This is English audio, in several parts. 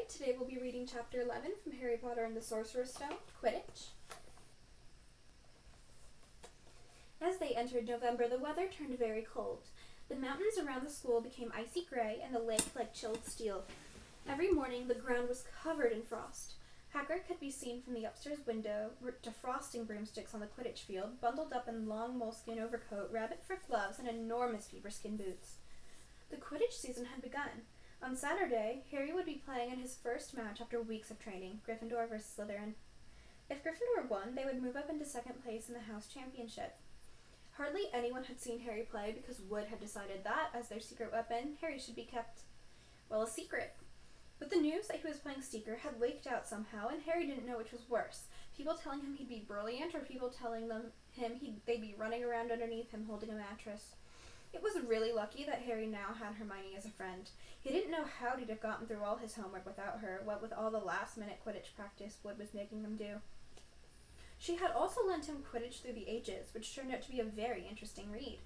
Today we'll be reading Chapter 11 from Harry Potter and the Sorcerer's Stone, Quidditch. As they entered November, the weather turned very cold. The mountains around the school became icy gray, and the lake like chilled steel. Every morning, the ground was covered in frost. Hagrid could be seen from the upstairs window, defrosting broomsticks on the Quidditch field, bundled up in long moleskin overcoat, rabbit-fur gloves, and enormous beaver-skin boots. The Quidditch season had begun. On Saturday, Harry would be playing in his first match after weeks of training, Gryffindor versus Slytherin. If Gryffindor won, they would move up into second place in the house championship. Hardly anyone had seen Harry play because Wood had decided that, as their secret weapon, Harry should be kept, well, a secret. But the news that he was playing Seeker had leaked out somehow, and Harry didn't know which was worse. People telling him he'd be brilliant, or people telling they'd be running around underneath him holding a mattress. It was really lucky that Harry now had Hermione as a friend. He didn't know how he'd have gotten through all his homework without her, what with all the last-minute Quidditch practice Wood was making them do. She had also lent him Quidditch Through the Ages, which turned out to be a very interesting read.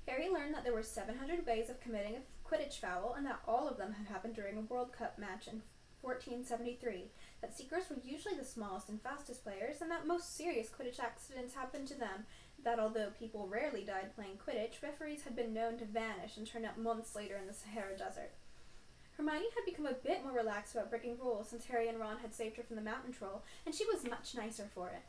Harry learned that there were 700 ways of committing a Quidditch foul, and that all of them had happened during a World Cup match in 1473, that Seekers were usually the smallest and fastest players, and that most serious Quidditch accidents happened to them, that although people rarely died playing Quidditch, referees had been known to vanish and turn up months later in the Sahara Desert. Hermione had become a bit more relaxed about breaking rules since Harry and Ron had saved her from the mountain troll, and she was much nicer for it.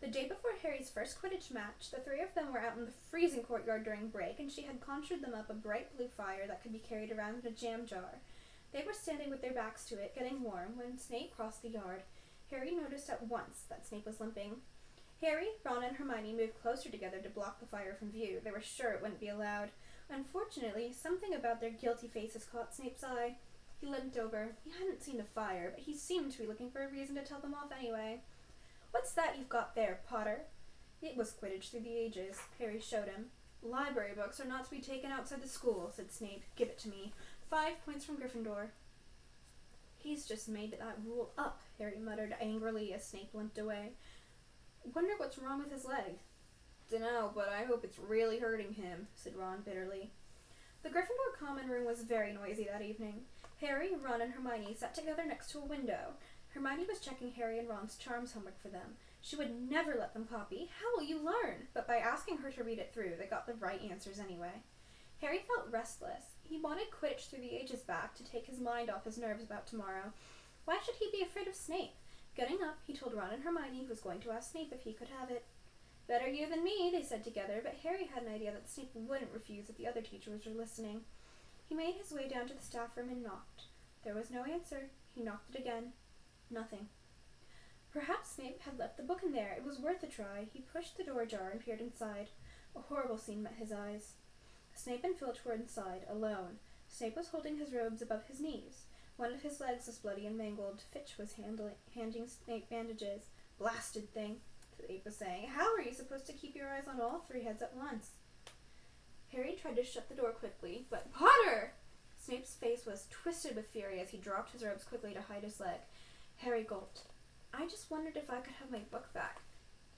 The day before Harry's first Quidditch match, the three of them were out in the freezing courtyard during break, and she had conjured them up a bright blue fire that could be carried around in a jam jar. They were standing with their backs to it, getting warm, when Snape crossed the yard. Harry noticed at once that Snape was limping. Harry, Ron, and Hermione moved closer together to block the fire from view. They were sure it wouldn't be allowed. Unfortunately, something about their guilty faces caught Snape's eye. He limped over. He hadn't seen the fire, but he seemed to be looking for a reason to tell them off anyway. "What's that you've got there, Potter?" "It was Quidditch Through the Ages," Harry showed him. "Library books are not to be taken outside the school," said Snape. "Give it to me. 5 points from Gryffindor." "He's just made that rule up," Harry muttered angrily as Snape limped away. "Wonder what's wrong with his leg." "Dunno, but I hope it's really hurting him," said Ron bitterly. The Gryffindor common room was very noisy that evening. Harry, Ron, and Hermione sat together next to a window. Hermione was checking Harry and Ron's charms homework for them. She would never let them copy. How will you learn? But by asking her to read it through, they got the right answers anyway. Harry felt restless. He wanted Quidditch Through the Ages back to take his mind off his nerves about tomorrow. Why should he be afraid of Snape? Getting up, he told Ron and Hermione he was going to ask Snape if he could have it. "Better you than me," they said together, but Harry had an idea that Snape wouldn't refuse if the other teachers were listening. He made his way down to the staff room and knocked. There was no answer. He knocked it again. Nothing. Perhaps Snape had left the book in there. It was worth a try. He pushed the door ajar and peered inside. A horrible scene met his eyes. Snape and Filch were inside, alone. Snape was holding his robes above his knees. One of his legs was bloody and mangled. Filch was handing Snape bandages. "Blasted thing," Snape was saying. "How are you supposed to keep your eyes on all 3 heads at once?" Harry tried to shut the door quickly, but Potter! Snape's face was twisted with fury as he dropped his robes quickly to hide his leg. Harry gulped. "I just wondered if I could have my book back."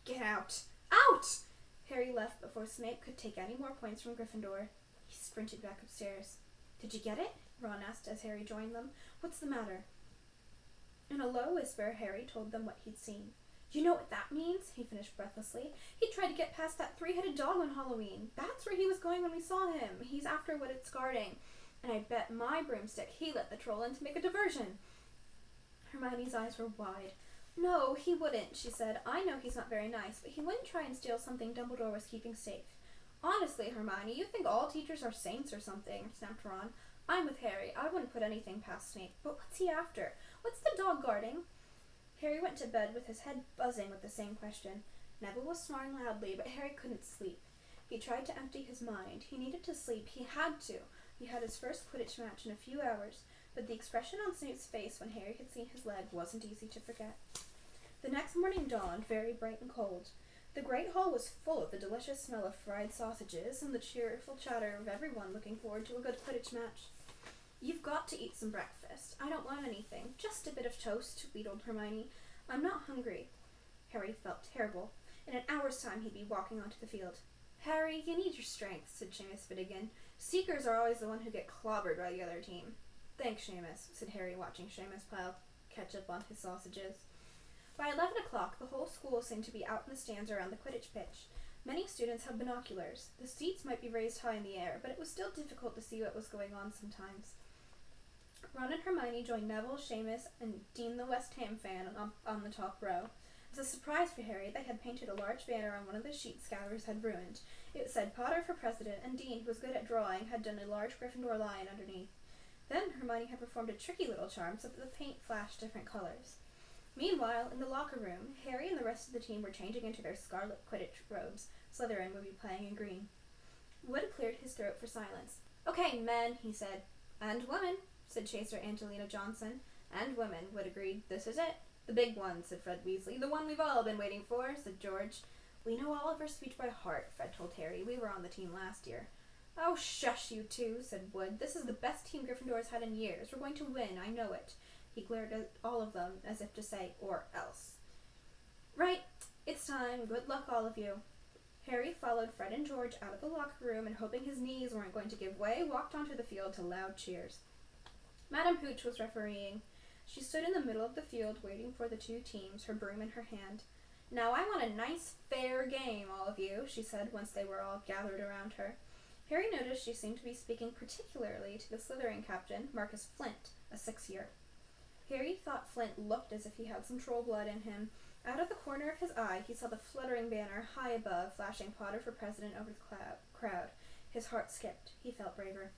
"Get out! Out!" Harry left before Snape could take any more points from Gryffindor. He sprinted back upstairs. "Did you get it?" Ron asked as Harry joined them. "What's the matter?" In a low whisper, Harry told them what he'd seen. "You know what that means?" he finished breathlessly. "He tried to get past that 3-headed dog on Halloween. That's where he was going when we saw him. He's after what it's guarding. And I bet my broomstick he let the troll in to make a diversion." Hermione's eyes were wide. "No, he wouldn't," she said. "I know he's not very nice, but he wouldn't try and steal something Dumbledore was keeping safe." "Honestly, Hermione, you think all teachers are saints or something," snapped Ron. "I'm with Harry. I wouldn't put anything past Snape. But what's he after? What's the dog guarding?" Harry went to bed with his head buzzing with the same question. Neville was snoring loudly, but Harry couldn't sleep. He tried to empty his mind. He needed to sleep. He had to. He had his first Quidditch match in a few hours, but the expression on Snape's face when Harry had seen his leg wasn't easy to forget. The next morning dawned, very bright and cold. The great hall was full of the delicious smell of fried sausages and the cheerful chatter of everyone looking forward to a good Quidditch match. "You've got to eat some breakfast." "I don't want anything. Just a bit of toast," wheedled Hermione. "I'm not hungry." Harry felt terrible. In an hour's time he'd be walking onto the field. "Harry, you need your strength," said Seamus Finnegan. "Seekers are always the one who get clobbered by the other team." "Thanks, Seamus," said Harry, watching Seamus pile ketchup on his sausages. By 11 o'clock, the whole school seemed to be out in the stands around the Quidditch pitch. Many students had binoculars. The seats might be raised high in the air, but it was still difficult to see what was going on sometimes. Ron and Hermione joined Neville, Seamus, and Dean the West Ham fan on the top row. As a surprise for Harry, they had painted a large banner on one of the sheets Scabbers had ruined. It said Potter for President, and Dean, who was good at drawing, had done a large Gryffindor lion underneath. Then Hermione had performed a tricky little charm so that the paint flashed different colors. Meanwhile, in the locker room, Harry and the rest of the team were changing into their scarlet Quidditch robes. Slytherin would be playing in green. Wood cleared his throat for silence. "Okay, men," he said. "And women," said Chaser Angelina Johnson. "And women," Wood agreed. "This is it." "The big one," said Fred Weasley. "The one we've all been waiting for," said George. "We know all of her speech by heart," Fred told Harry. "We were on the team last year." "Oh, shush, you two," said Wood. "This is the best team Gryffindor's had in years. We're going to win, I know it." He glared at all of them as if to say, "Or else." "Right, it's time. Good luck, all of you." Harry followed Fred and George out of the locker room and, hoping his knees weren't going to give way, walked onto the field to loud cheers. Madame Hooch was refereeing. She stood in the middle of the field waiting for the two teams, her broom in her hand. "Now I want a nice, fair game, all of you," she said once they were all gathered around her. Harry noticed she seemed to be speaking particularly to the Slytherin captain, Marcus Flint, a 6-year. Harry thought Flint looked as if he had some troll blood in him. Out of the corner of his eye, he saw the fluttering banner high above, flashing Potter for President over the crowd. His heart skipped. He felt braver.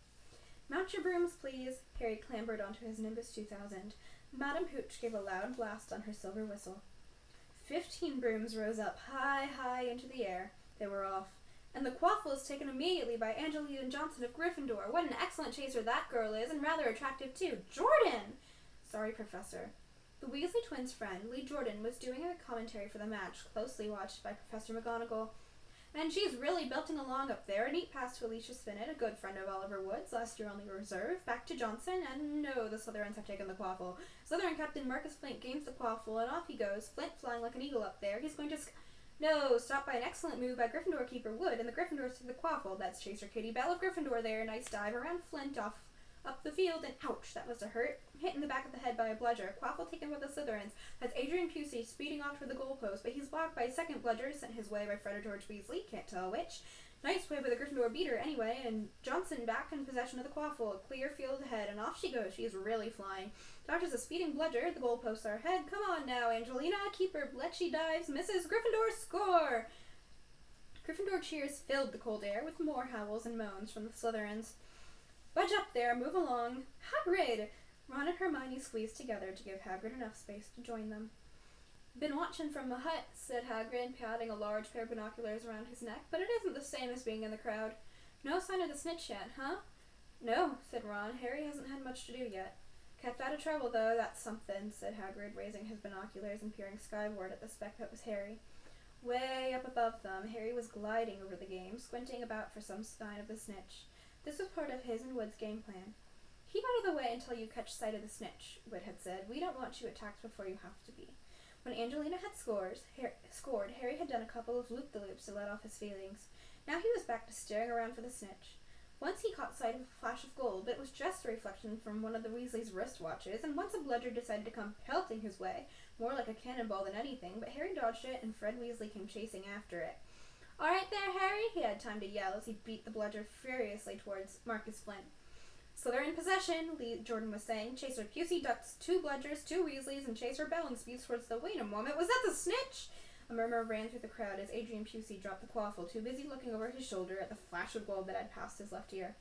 "Mount your brooms, please." Harry clambered onto his Nimbus 2000. Madame Hooch gave a loud blast on her silver whistle. 15 brooms rose up high, high into the air. They were off. "And the quaffle is taken immediately by Angelina Johnson of Gryffindor. What an excellent chaser that girl is, and rather attractive too. Jordan!" "Sorry, Professor." The Weasley twins' friend, Lee Jordan, was doing a commentary for the match, closely watched by Professor McGonagall. "And she's really belting along up there. A neat pass to Alicia Spinnet, a good friend of Oliver Wood's, last year only reserve. Back to Johnson, and no, the Slytherins have taken the quaffle. Slytherin Captain Marcus Flint gains the quaffle, and off he goes. Flint flying like an eagle up there. He's going to No, stopped by an excellent move by Gryffindor keeper Wood, and the Gryffindors to the quaffle. That's Chaser Katie Bell of Gryffindor there. Nice dive around Flint up the field, and ouch, that must have hurt. Hit in the back of the head by a bludger. Quaffle taken by the Slytherins. That's Adrian Pusey speeding off toward the goalpost, but he's blocked by a second bludger sent his way by Fred or George Weasley. Can't tell which. Nice way by the Gryffindor beater anyway, and Johnson back in possession of the quaffle. A clear field ahead, and off she goes. She is really flying. Dodges a speeding bludger. The goalposts are ahead. Come on now, Angelina. Keeper Bletchy dives. Misses. Gryffindor score! Gryffindor cheers filled the cold air with more howls and moans from the Slytherins. "Budge up there, move along. Hagrid!" Ron and Hermione squeezed together to give Hagrid enough space to join them. "Been watching from the hut," said Hagrid, patting a large pair of binoculars around his neck, "but it isn't the same as being in the crowd. No sign of the snitch yet, huh?" "No," said Ron. "Harry hasn't had much to do yet." "Kept out of trouble, though, that's something," said Hagrid, raising his binoculars and peering skyward at the speck that was Harry. Way up above them, Harry was gliding over the game, squinting about for some sign of the snitch. This was part of his and Wood's game plan. "Keep out of the way until you catch sight of the snitch," Wood had said. "We don't want you attacked before you have to be." When Angelina had scored, Harry had done a couple of loop-the-loops to let off his feelings. Now he was back to staring around for the snitch. Once he caught sight of a flash of gold, but it was just a reflection from one of the Weasleys' wristwatches, and once a bludger decided to come pelting his way, more like a cannonball than anything, but Harry dodged it, and Fred Weasley came chasing after it. "All right there, Harry," he had time to yell as he beat the bludger furiously towards Marcus Flint. "Slytherin possession," Lee Jordan was saying. Chaser Pusey ducks 2 bludgers, 2 Weasleys, and Chaser Bell speeds towards the— Wait a moment, was that the snitch? A murmur ran through the crowd as Adrian Pusey dropped the quaffle, too busy looking over his shoulder at the flash of gold that had passed his left ear.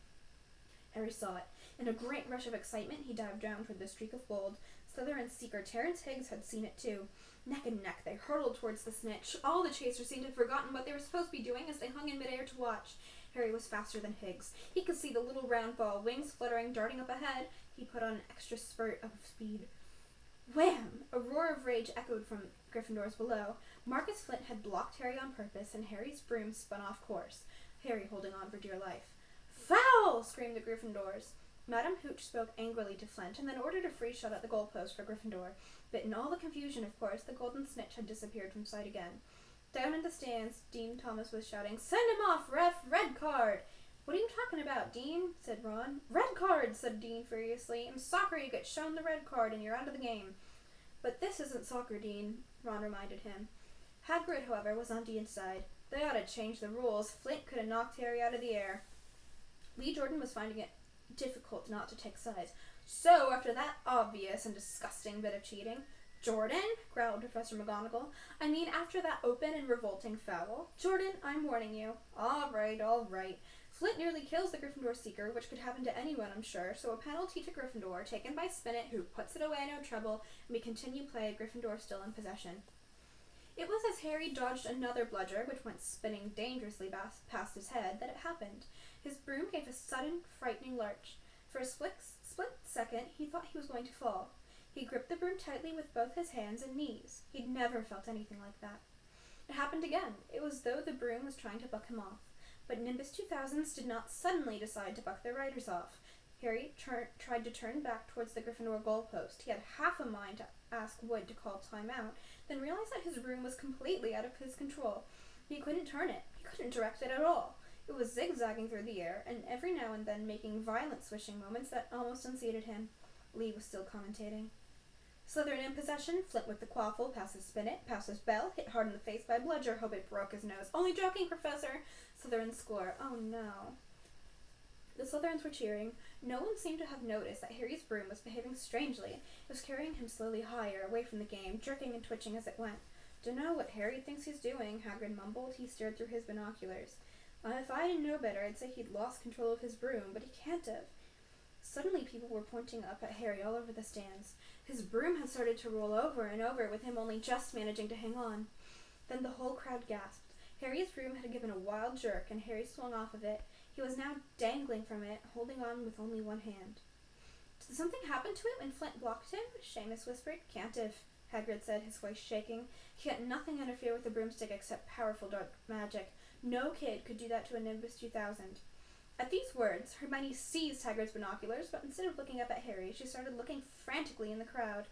Harry saw it. In a great rush of excitement, he dived down toward the streak of gold. Slytherin seeker Terrence Higgs had seen it too. Neck and neck, they hurtled towards the snitch. All the chasers seemed to have forgotten what they were supposed to be doing as they hung in midair to watch. Harry was faster than Higgs. He could see the little round ball, wings fluttering, darting up ahead. He put on an extra spurt of speed. Wham! A roar of rage echoed from Gryffindors below. Marcus Flint had blocked Harry on purpose, and Harry's broom spun off course, Harry holding on for dear life. "Foul!" screamed the Gryffindors. Madame Hooch spoke angrily to Flint, and then ordered a free shot at the goalpost for Gryffindor. But in all the confusion, of course, the golden snitch had disappeared from sight again. Down in the stands, Dean Thomas was shouting, "Send him off, ref! Red card!" "What are you talking about, Dean?" said Ron. "Red card," said Dean furiously. "In soccer you get shown the red card and you're out of the game." "But this isn't soccer, Dean," Ron reminded him. Hagrid, however, was on Dean's side. They ought to change the rules. Flint could have knocked Harry out of the air. Lee Jordan was finding it difficult not to take sides. "So, after that obvious and disgusting bit of cheating—" "Jordan," growled Professor McGonagall. "I mean, after that open and revolting foul. Jordan, I'm warning you." All right. Flint nearly kills the Gryffindor Seeker, which could happen to anyone, I'm sure, so a penalty to Gryffindor, taken by Spinnet, who puts it away no trouble, and we continue play, Gryffindor still in possession." It was as Harry dodged another bludger, which went spinning dangerously past his head, that it happened. His broom gave a sudden, frightening lurch. For a split second, he thought he was going to fall. He gripped the broom tightly with both his hands and knees. He'd never felt anything like that. It happened again. It was as though the broom was trying to buck him off. But Nimbus 2000s did not suddenly decide to buck their riders off. Harry tried to turn back towards the Gryffindor goalpost. He had half a mind to ask Wood to call time out, then realized that his broom was completely out of his control. He couldn't turn it. He couldn't direct it at all. It was zigzagging through the air, and every now and then making violent swishing moments that almost unseated him. Lee was still commentating. Slytherin in possession. Flint with the quaffle, passes Spinnet, passes Bell, hit hard in the face by Bludger, hope it broke his nose. "Only joking, Professor." Slytherin score. Oh no. The Slytherins were cheering. No one seemed to have noticed that Harry's broom was behaving strangely. It was carrying him slowly higher, away from the game, jerking and twitching as it went. "Dunno what Harry thinks he's doing," Hagrid mumbled. He stared through his binoculars. If I didn't know better, I'd say he'd lost control of his broom, but he can't have." Suddenly people were pointing up at Harry all over the stands. His broom had started to roll over and over, with him only just managing to hang on. Then the whole crowd gasped. Harry's broom had given a wild jerk, and Harry swung off of it. He was now dangling from it, holding on with only one hand. "Did something happen to him and Flint blocked him?" Seamus whispered. "Can't have," Hagrid said, his voice shaking. He let nothing interfere with the broomstick except powerful dark magic. No kid could do that to a Nimbus 2000. At these words, Hermione seized Hagrid's binoculars, but instead of looking up at Harry, she started looking frantically in the crowd.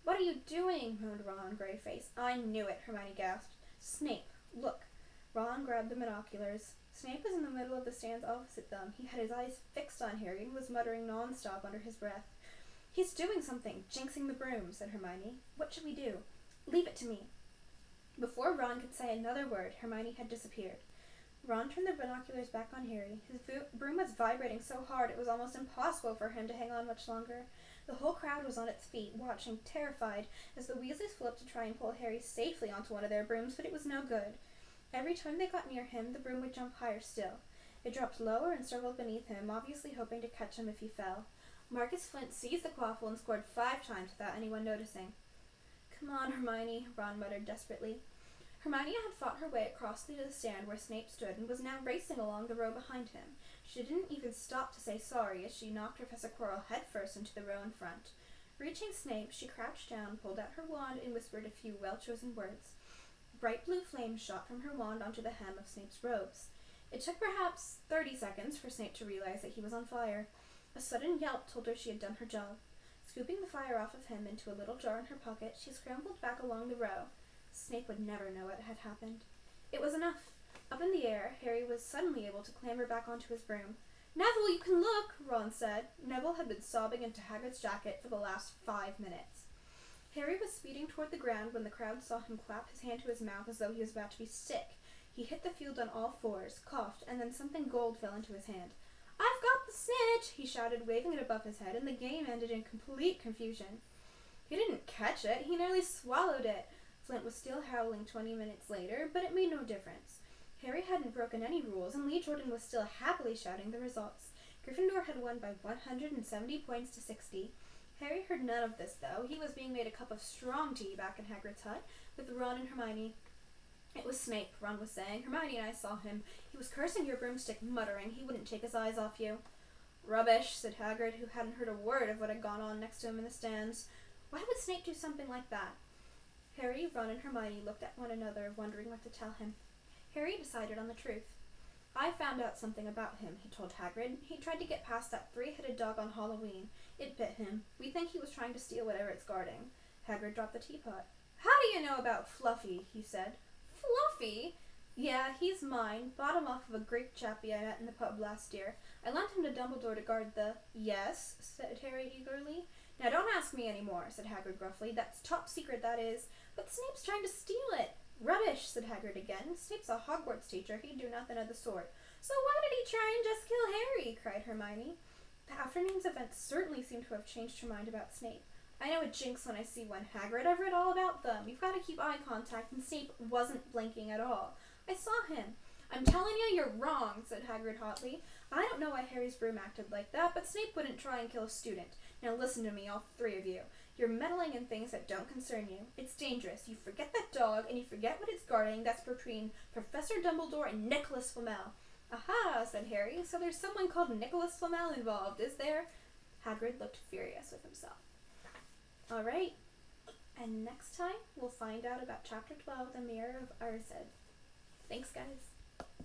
"What are you doing?" moaned Ron, grey-faced. "I knew it," Hermione gasped. "Snape, look." Ron grabbed the binoculars. Snape was in the middle of the stands opposite them. He had his eyes fixed on Harry and was muttering non-stop under his breath. "He's doing something, jinxing the broom," said Hermione. "What should we do?" "Leave it to me." Before Ron could say another word, Hermione had disappeared. Ron turned the binoculars back on Harry. His broom was vibrating so hard it was almost impossible for him to hang on much longer. The whole crowd was on its feet, watching, terrified, as the Weasleys flew up to try and pull Harry safely onto one of their brooms, but it was no good. Every time they got near him, the broom would jump higher still. It dropped lower and circled beneath him, obviously hoping to catch him if he fell. Marcus Flint seized the quaffle and scored 5 times without anyone noticing. "Come on, Hermione," Ron muttered desperately. Hermione had fought her way across to the stand where Snape stood and was now racing along the row behind him. She didn't even stop to say sorry as she knocked Professor Quirrell headfirst into the row in front. Reaching Snape, she crouched down, pulled out her wand, and whispered a few well-chosen words. Bright blue flames shot from her wand onto the hem of Snape's robes. It took perhaps 30 seconds for Snape to realize that he was on fire. A sudden yelp told her she had done her job. Scooping the fire off of him into a little jar in her pocket, she scrambled back along the row. Snape would never know what had happened. It was enough. Up in the air, Harry was suddenly able to clamber back onto his broom. "Neville, you can look," Ron said. Neville had been sobbing into Hagrid's jacket for the last 5 minutes. Harry was speeding toward the ground when the crowd saw him clap his hand to his mouth as though he was about to be sick. He hit the field on all fours, coughed, and then something gold fell into his hand. "I've got the snitch!" he shouted, waving it above his head, and the game ended in complete confusion. He didn't catch it. He nearly swallowed it. Flint was still howling 20 minutes later, but it made no difference. Harry hadn't broken any rules, and Lee Jordan was still happily shouting the results. Gryffindor had won by 170 points to 60. Harry heard none of this, though. He was being made a cup of strong tea back in Hagrid's hut with Ron and Hermione. "It was Snape," Ron was saying. "Hermione and I saw him. He was cursing your broomstick, muttering he wouldn't take his eyes off you." "Rubbish," said Hagrid, who hadn't heard a word of what had gone on next to him in the stands. "Why would Snape do something like that?" Harry, Ron, and Hermione looked at one another, wondering what to tell him. Harry decided on the truth. "I found out something about him," he told Hagrid. "He tried to get past that 3-headed dog on Halloween. It bit him. We think he was trying to steal whatever it's guarding." Hagrid dropped the teapot. "How do you know about Fluffy?" he said. "Fluffy?" Yeah, he's mine. Bought him off of a Greek chappie I met in the pub last year. I lent him to Dumbledore to guard the—" "Yes?" said Harry eagerly. "Now don't ask me any more," said Hagrid gruffly. "That's top secret, that is. But Snape's trying to steal it." "Rubbish," said Hagrid again. "Snape's a Hogwarts teacher. He'd do nothing of the sort." "So why did he try and just kill Harry?" cried Hermione. The afternoon's events certainly seemed to have changed her mind about Snape. "I know a jinx when I see one, Hagrid. I've read all about them. You've got to keep eye contact, and Snape wasn't blinking at all. I saw him." "I'm telling you, you're wrong," said Hagrid hotly. "I don't know why Harry's broom acted like that, but Snape wouldn't try and kill a student. Now listen to me, all three of you. You're meddling in things that don't concern you. It's dangerous. You forget that dog, and you forget what it's guarding. That's between Professor Dumbledore and Nicholas Flamel." "Aha," said Harry. "So there's someone called Nicholas Flamel involved, is there?" Hagrid looked furious with himself. All right, and next time we'll find out about Chapter 12, The Mirror of Erised. Thanks, guys.